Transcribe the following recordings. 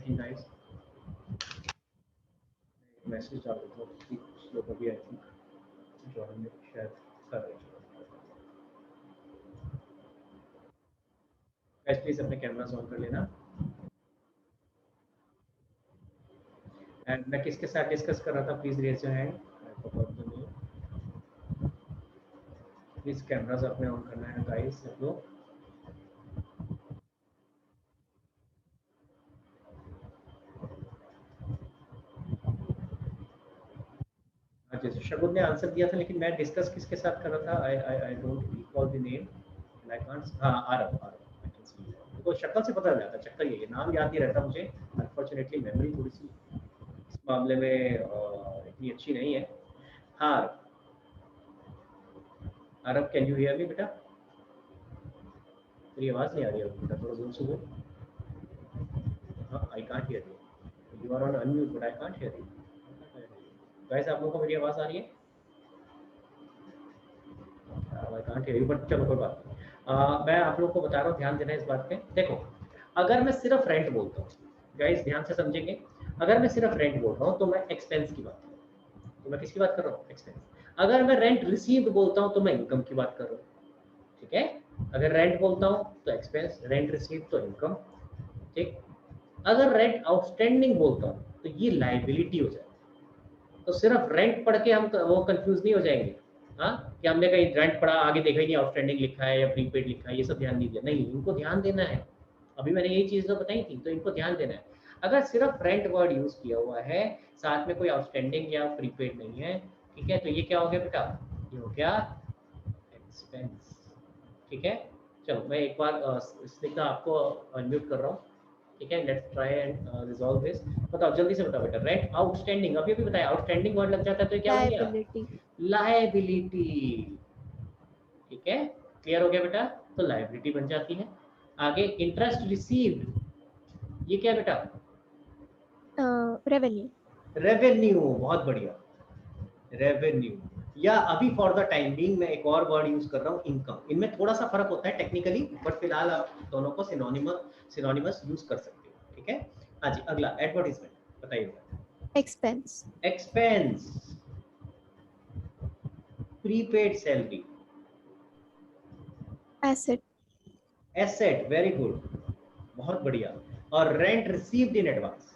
Think guys message डाल देता हूँ कि कुछ लोग अभी आई थिंक जो हमने शायद कर रहे हैं। गाइस प्लीज अपने कैमरास ऑन कर लेना। एंड मैं किसके साथ डिस्कस कर रहा था, please raise your hand. Please cameras अपने ऑन करना है गाइस सब लोग। जैसे शगुन ने आंसर दिया था, लेकिन मैं डिस्कस किसके साथ कर रहा था, I don't recall the name and I can't. हाँ, Aarav Aarav I can see. तो शक्ल से पता चल जाता, चक्कर ये नाम याद नहीं रहता मुझे, अनफॉर्चुनेटली मेमोरी थोड़ी सी इस मामले में इतनी अच्छी नहीं है। हाँ Aarav, can you hear me बेटा? तेरी आवाज़ नहीं आ रही है बेटा, थोड़ा जोर से बोल। हाँ, I can't hear you, you are on unmute but I can't hear you. Guys आप लोगों को मेरी आवाज़ आ रही है? I can't hear you, but चलो कोई बात नहीं। मैं आप लोगों को बता रहा हूँ, ध्यान देना इस बात पे। देखो, अगर मैं सिर्फ रेंट बोलता हूँ, गाइस ध्यान से समझेंगे, अगर मैं सिर्फ रेंट बोल रहा हूँ तो मैं एक्सपेंस की बात कर रहा हूँ। तो मैं किसकी बात कर रहा हूँ? एक्सपेंस। अगर मैं रेंट रिसीव्ड बोलता हूँ तो मैं इनकम की बात कर रहा हूँ। ठीक है, अगर रेंट बोलता हूँ तो एक्सपेंस, रेंट रिसीव्ड तो इनकम। ठीक, अगर रेंट आउटस्टैंडिंग बोलता हूँ तो ये लाइबिलिटी हो जाएगी। तो सिर्फ रेंट पढ़ के हम वो कंफ्यूज नहीं हो जाएंगे, हाँ, कि हमने कहीं रेंट पढ़ा, आगे देखा ही नहीं आउटस्टैंडिंग लिखा है या प्रीपेड लिखा है, ये सब ध्यान नहीं दिया। नहीं, इनको ध्यान देना है। अभी मैंने यही चीज़ तो बताई थी, तो इनको ध्यान देना है। अगर सिर्फ रेंट वर्ड यूज किया हुआ है, साथ में कोई आउटस्टैंडिंग या प्रीपेड नहीं है, ठीक है, तो ये क्या हो गया बेटा? ये हो गया एक्सपेंस। ठीक है, चलो मैं एक बार इसलिए आपको अनम्यूट कर रहा हूँ। ठीक है, let's try and resolve this. बताओ जल्दी से बताओ बेटा, रेंट आउटस्टैंडिंग, अभी अभी बताया, आउटस्टैंडिंग वर्ड लग जाता है तो ये क्या बन गया? लायबिलिटी। लायबिलिटी। ठीक है, क्लियर हो गया बेटा? तो लायबिलिटी बन जाती है। आगे इंटरेस्ट रिसीव्ड, ये क्या है बेटा? रेवेन्यू। रेवेन्यू, बहुत बढ़िया, रेवेन्यू। या अभी फॉर द टाइम बीइंग मैं एक और वर्ड यूज कर रहा हूँ, इनकम। इनमें थोड़ा सा फर्क होता है टेक्निकली, बट फिलहाल आप दोनों को सिनोनिमस यूज कर सकते हो। ठीक है, हाँ जी, अगला एडवर्टीजमेंट बताइए। Expense. Expense, prepaid salary. Asset. Asset, very good, बहुत बढ़िया। और rent received in advance.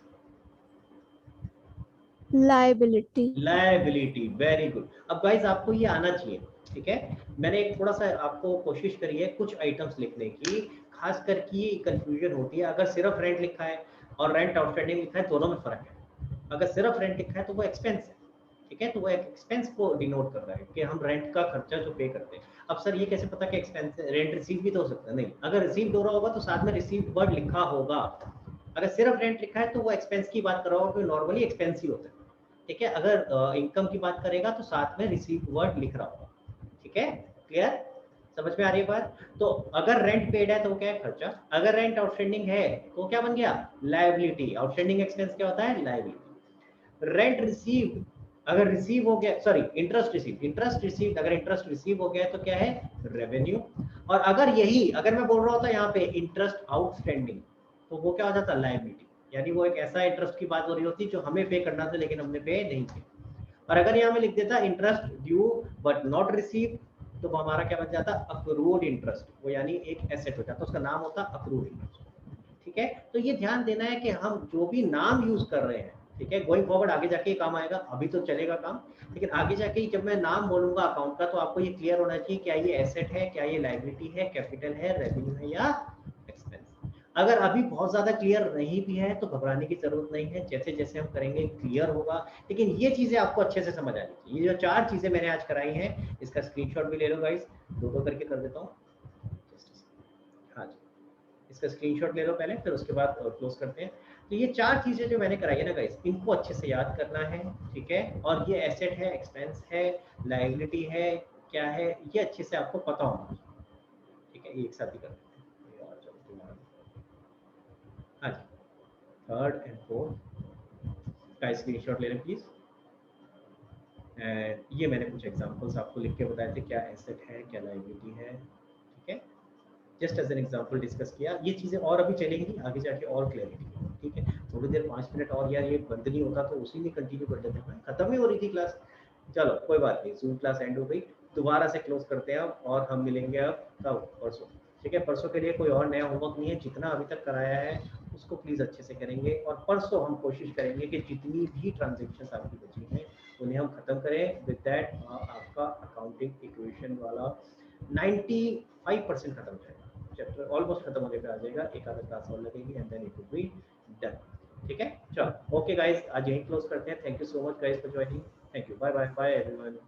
Liability. Liability, very good. अब गाइस आपको ये आना चाहिए। ठीक है, मैंने एक थोड़ा सा आपको कोशिश करी है कुछ आइटम्स लिखने की, खास करके ये कंफ्यूजन होती है अगर सिर्फ रेंट लिखा है और रेंट आउटस्टैंडिंग लिखा है, दोनों में फर्क है। अगर सिर्फ रेंट लिखा है तो वो एक्सपेंस है। ठीक है, तो वो एक एक्सपेंस को डिनोट कर रहा है कि हम रेंट का खर्चा जो पे करते हैं। अब सर ये कैसे पता कि एक्सपेंस है? रेंट रिसीव भी तो हो सकता है। नहीं, अगर रिसीव हो रहा होगा तो साथ में रिसीव वर्ड लिखा होगा। अगर सिर्फ रेंट लिखा है तो वो एक्सपेंस की बात कर रहा होगा, नॉर्मली एक्सपेंस ही होता है। ठीक है, अगर इनकम की बात करेगा तो साथ में रिसीव वर्ड लिख रहा होगा। ठीक है, क्लियर, समझ में आ रही है बात? तो अगर रेंट पेड है तो क्या है? खर्चा। अगर रेंट आउटस्टैंडिंग है तो क्या बन गया? लायबिलिटी। आउटस्टैंडिंग एक्सपेंस क्या होता है? लायबिलिटी। रेंट रिसीव, अगर रिसीव हो गया, sorry, interest receive, interest receive, अगर इंटरेस्ट रिसीव हो गया तो क्या है? रेवेन्यू। और अगर यही, अगर मैं बोल रहा होता यहाँ पे इंटरेस्ट आउटस्टैंडिंग, तो वो क्या हो जाता? लायबिलिटी। यानी वो एक ऐसा इंटरेस्ट की बात हो रही होती जो हमें पे करना था लेकिन हमने पे नहीं किया। और अगर यहाँ में लिख देता interest due but not receive, तो वो हमारा क्या बन जाता? Accrued interest. वो यानी एक एसेट हो जाता, उसका नाम होता अक्रूड इंटरेस्ट। ठीक है, तो ये ध्यान देना है कि हम जो भी नाम यूज कर रहे हैं, ठीक है, गोइंग फॉरवर्ड आगे जाके काम आएगा, अभी तो चलेगा काम, लेकिन आगे जाके जब मैं नाम बोलूंगा अकाउंट का तो आपको ये क्लियर होना चाहिए क्या ये एसेट है, क्या ये लायबिलिटी है, कैपिटल है, रेवेन्यू है या एक्सपेंस। अगर अभी बहुत ज्यादा क्लियर नहीं भी है तो घबराने की जरूरत नहीं है, जैसे जैसे हम करेंगे क्लियर होगा। लेकिन ये चीजें आपको अच्छे से समझ आनी चाहिए। ये जो 4 चीजें मैंने आज कराई हैं, इसका स्क्रीनशॉट भी ले लो गाइस, दो करके कर देता हूँ। हाँ जी, इसका स्क्रीनशॉट ले लो पहले, फिर उसके बाद क्लोज करते हैं। तो ये 4 चीजें जो मैंने कराई है ना गाइस, इनको अच्छे से याद करना है। ठीक है, और ये एसेट है, एक्सपेंस है, लायबिलिटी है, क्या है, ये अच्छे से आपको पता होना चाहिए। ठीक है, एक साथ ही कर लेते हैं यार, चलो तुम्हारा। हाँ जी, थर्ड एंड फोर्थ का स्क्रीनशॉट ले लें प्लीज। ये मैंने कुछ एग्जांपल्स आपको लिख के बताए थे, क्या एसेट है, क्या लायबिलिटी है। ठीक है, just as an example discuss किया। ये चीज़ें और अभी चलेंगी आगे जाके और क्लैरिटी। ठीक है, थोड़ी देर 5 मिनट और यार ये बंद नहीं होता तो उसी में कंटिन्यू कर देते हैं, खत्म ही हो रही थी क्लास। चलो कोई बात नहीं, जूम क्लास एंड हो गई, दोबारा से क्लोज करते हैं अब, और हम मिलेंगे अब कब, परसों। ठीक है, परसों के लिए कोई और नया होमवर्क नहीं है, जितना अभी तक कराया है उसको प्लीज अच्छे से करेंगे, और परसों हम कोशिश करेंगे कि जितनी भी ट्रांजेक्शन आपकी बची हैं उन्हें हम खत्म करें। विद दैट आपका अकाउंटिंग इक्वेशन वाला 95% खत्म हो जाएगा, चैप्टर ऑलमोस्ट खत्म होने पे आ जाएगा, एक आधा क्लास और लगेगी and then it will be done. ठीक है, चलो ओके गाइस, आज यहीं क्लोज करते हैं। Thank you so much guys for joining, thank you, bye bye bye everyone.